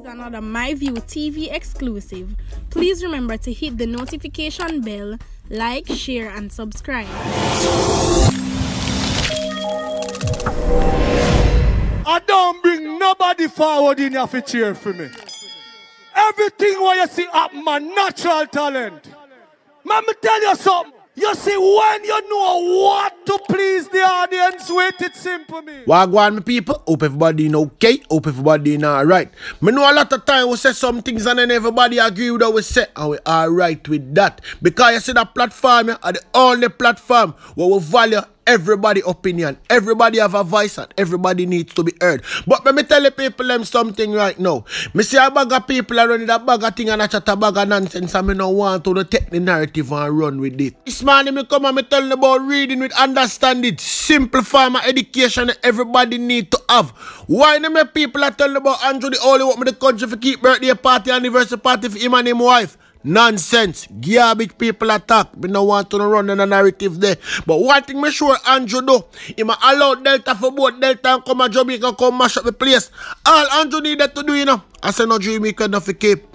another MyView TV exclusive. Please remember to hit the notification bell, like, share, and subscribe. I don't bring nobody forward in your cheer for me. Everything what you see up, my natural talent. Let me tell you something. You see, when you know what to please the audience with, it's simple, me. Wagwan, my people. Hope everybody know okay. Hope everybody know alright. Me know a lot of time we say some things and then everybody agree with what we say, and we alright with that. Because you see that platform are the only platform where we value everybody's opinion. Everybody have a voice and everybody needs to be heard. But let me tell the people them something right now. Me see a bag of people are running that bag of thing and a chat a bag of nonsense, and me no want to take the narrative and run with it. This morning me come and me tell them about reading with understanding. Simple farmer education that everybody need to have. Why do me people are telling about Andrew the only want me the country for keep birthday party, anniversary party for him and his wife? Nonsense. Garbage people attack. We don't want to run in a narrative there. But one thing me sure Andrew do, he ma allow Delta for both Delta and come to Jamaica come mash up the place. All Andrew needed to do, you know. I say no dream he cannot keep.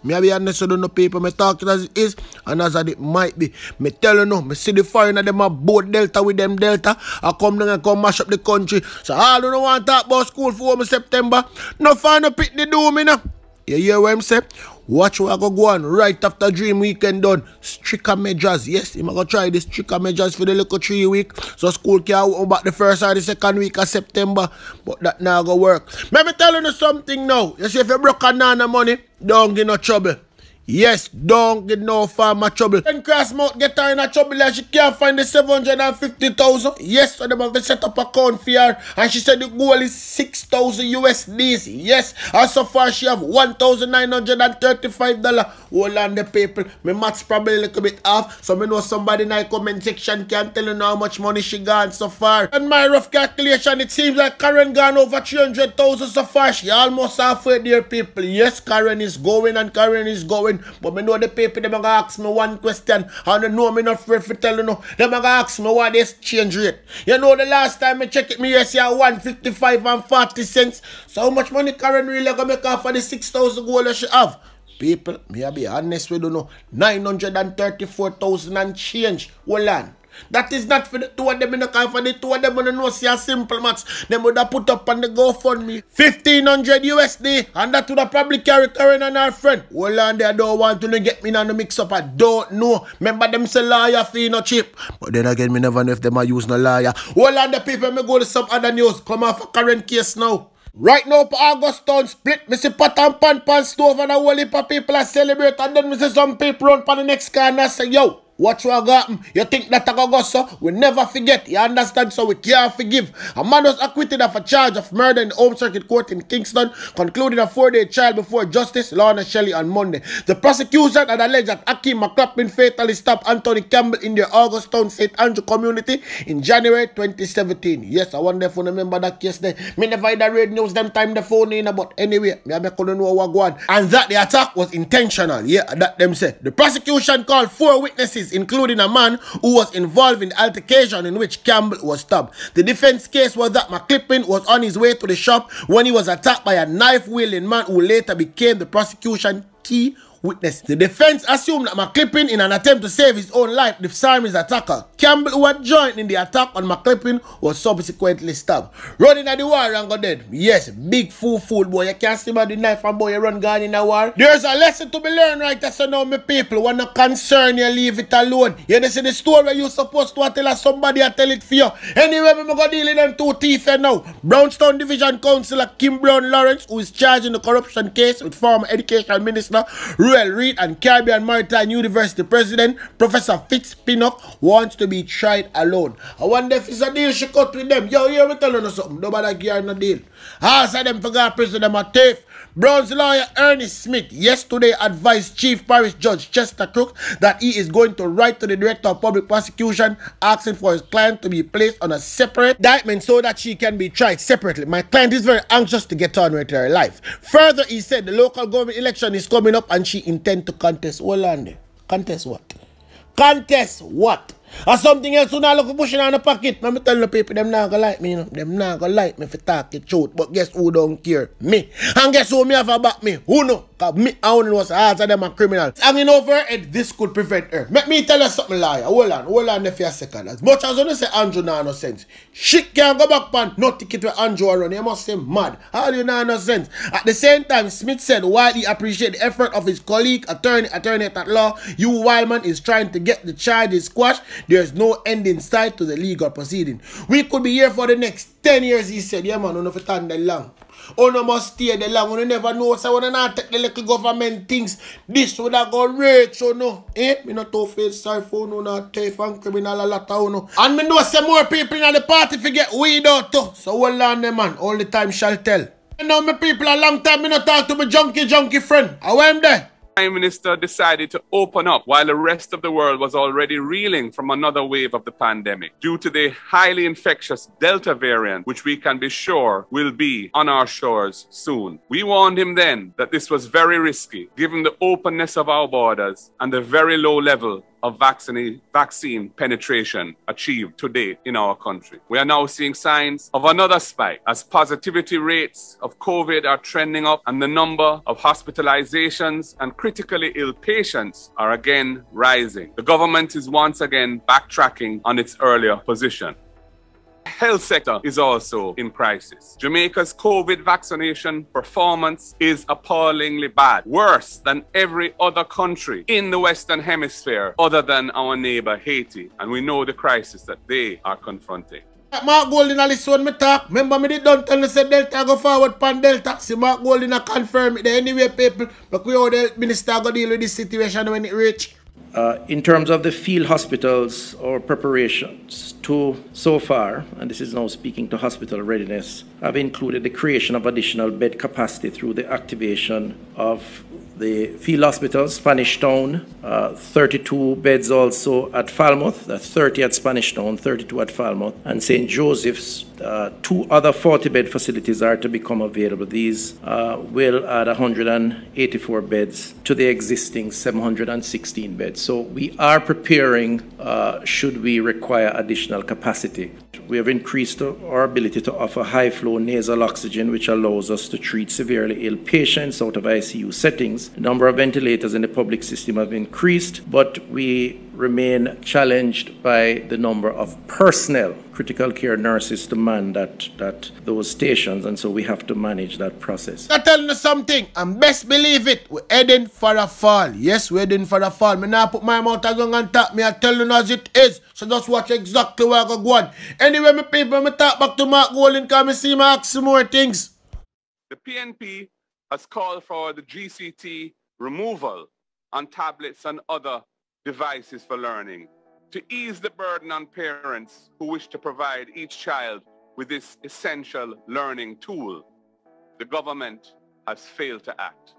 Me I be honest with no people. Me talk it as it is and as it might be. Me tell you no, me see the foreigner them a both Delta with them Delta. I come down and come mash up the country. So all who don't want to talk about school for September, no find no pick the do me now. You hear what I'm saying? Watch what I go on right after Dream Weekend done. Stricter measures. Yes, I'm going to try this stricter measures for the little 3 week. So school can open back the first or the second week of September. But that now go work. Let me tell you something now. You see, if you broke a nana money, don't get no trouble. Yes, don't get no farmer trouble. When Crossmouth get her in a trouble and she can't find the 750,000. Yes, so they have to set up a account for her. And she said the goal is 6,000 USDs. Yes, and so far she have $1,935. Hold on the people. My maths probably a little bit off. So I know somebody in the comment section can tell you how much money she got so far. And my rough calculation, it seems like Karen gone over 300,000 so far. She almost halfway there, people. Yes, Karen is going and Karen is going. But me know the people, them gonna ask me one question. And they know me not afraid to tell you no. Them gonna ask me what the exchange rate. You know the last time I check it, me yes, 155 and 40 cents. So how much money Karen really gonna make off for the 6,000 gold that she have? People, me I be honest with you know, 934,000 and change. Hold on. That is not for the two of them in the car. For the two of them, when they know see a simple maths, they would have put up on the GoFund 1,500 USD, and that would have probably carry Karen and her friend. Well, and they don't want to get me on the mix up. I don't know. Remember them say lawyer fee no cheap. But then again, me never know if them are use no lawyer. Well, and the people me go to some other news. Come off a current case now. Right now, for August town split, me see pot and pan stove and a whole heap of people are celebrate, and then me see some people run for the next car and I say, yo, watch what I got. You think that I go so? We never forget. You understand? So we can't forgive. A man was acquitted of a charge of murder in the Home Circuit Court in Kingston, concluding a 4-day trial before Justice Lorna Shelley on Monday. The prosecution had alleged that Akeem McClappin fatally stabbed Anthony Campbell in their August town St. Andrew community in January 2017. Yes, I wonder if you remember that case there. Me never either read news them time the phone in, but anyway, me couldn't know what going on. And that the attack was intentional. Yeah, that them said. The prosecution called 4 witnesses, including a man who was involved in the altercation in which Campbell was stabbed. The defense case was that McClappin was on his way to the shop when he was attacked by a knife-wielding man who later became the prosecution's key witness. The defense assumed that McClappin, in an attempt to save his own life, disarmed his attacker. Campbell, who had joined in the attack on McClappin, was subsequently stabbed. Running at the war and got dead. Yes, big fool boy. You can't see about the knife and boy you run gone in a war. There's a lesson to be learned right there, so now my people wanna concern you, leave it alone. You know, see the story you're supposed to tell somebody, I tell it for you. Anyway, I'm gonna deal with them 2 teeth now. Brownstown Division Councilor Kim Brown Lawrence, who is charged in the corruption case with former Education Minister Reed and Caribbean Maritime University President Professor Fitz Pinnock wants to be tried alone. I wonder if it's a deal she cut with them. Yo, here we tell you something. Nobody give no deal. Ask them for God prison them a thief. Brown's lawyer Ernest Smith yesterday advised Chief Parish Judge Chester Crook that he is going to write to the Director of Public Prosecution asking for his client to be placed on a separate indictment so that she can be tried separately. My client is very anxious to get on with her life. Further, he said the local government election is coming up and she intends to contest. Well, Andy, contest what? Contest what? Or something else who not look pushing on the pocket. Let me tell the people, them not gonna like me, you know. Them not gonna like me for talking truth. But guess who don't care? Me. And guess who me have a back me? Who know? Cause me, I only know the odds of them are criminals. Hanging over her head, this could prevent her. Let me tell you something, liar. Hold on there for a second. As much as you say Andrew nah no sense. Shit can't go back pan, no ticket with Andrew around. You must say mad. How do you nah no sense? At the same time, Smith said while he appreciated the effort of his colleague, attorney at law, Hugh Wildman is trying to get the charges squashed. There's no end in sight to the legal proceeding. We could be here for the next 10 years, he said. Yeah, man, don't know if it's that long. Oh, no must stay there long. You never know. So when I take the little government things, this would have go rich, so no. Eh? Me not to feel sorry for no, not thief and criminal a lot of no. And me know some more people in the party forget weed out too. So hold on them, man. All the time shall tell. You know me people a long time me not talk to my junkie friend. How am there? Prime Minister decided to open up while the rest of the world was already reeling from another wave of the pandemic due to the highly infectious Delta variant, which we can be sure will be on our shores soon. We warned him then that this was very risky, given the openness of our borders and the very low level of vaccine penetration achieved to date in our country. We are now seeing signs of another spike as positivity rates of COVID are trending up and the number of hospitalizations and critically ill patients are again rising. The government is once again backtracking on its earlier position. The health sector is also in crisis. Jamaica's COVID vaccination performance is appallingly bad, worse than every other country in the Western Hemisphere other than our neighbor Haiti, and we know the crisis that they are confronting. Mark Golding a listen when me talk. Remember me did don't tell me say Delta go forward pan Delta. See Mark Golding a confirm it. Anyway people, look we how the health minister go deal with this situation when it reach. In terms of the field hospitals or preparations to so far, and this is now speaking to hospital readiness, have included the creation of additional bed capacity through the activation of the field hospitals, Spanish Town, 32 beds also at Falmouth, that's 30 at Spanish Town, 32 at Falmouth, and St. Joseph's. 2 other 40-bed facilities are to become available. These will add 184 beds to the existing 716 beds. So we are preparing should we require additional capacity. We have increased our ability to offer high-flow nasal oxygen, which allows us to treat severely ill patients out of ICU settings. The number of ventilators in the public system have increased, but we remain challenged by the number of personnel, critical care nurses to man those stations, and so we have to manage that process. I'm telling you something, and best believe it, we're heading for a fall. Yes, we're heading for a fall. Me now put my mouth again and talk, me I tell you as it is. So just watch exactly where I go on. Anyway, my people, me talk back to Mark Golding because I see me ask some more things. The PNP has called for the GCT removal on tablets and other devices for learning to ease the burden on parents who wish to provide each child with this essential learning tool. The government has failed to act.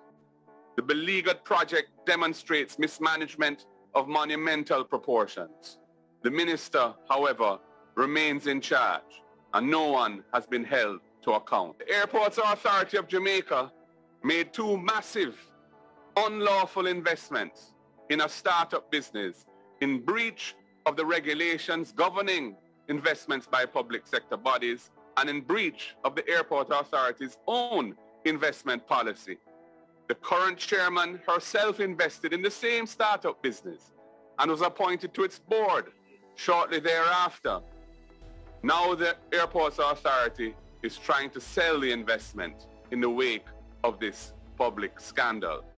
The beleaguered project demonstrates mismanagement of monumental proportions. The minister, however, remains in charge and no one has been held to account. The Airports Authority of Jamaica made 2 massive, unlawful investments in a startup business in breach of the regulations governing investments by public sector bodies and in breach of the Airport Authority's own investment policy. The current chairman herself invested in the same startup business and was appointed to its board shortly thereafter. Now the Airports Authority is trying to sell the investment in the wake of this public scandal.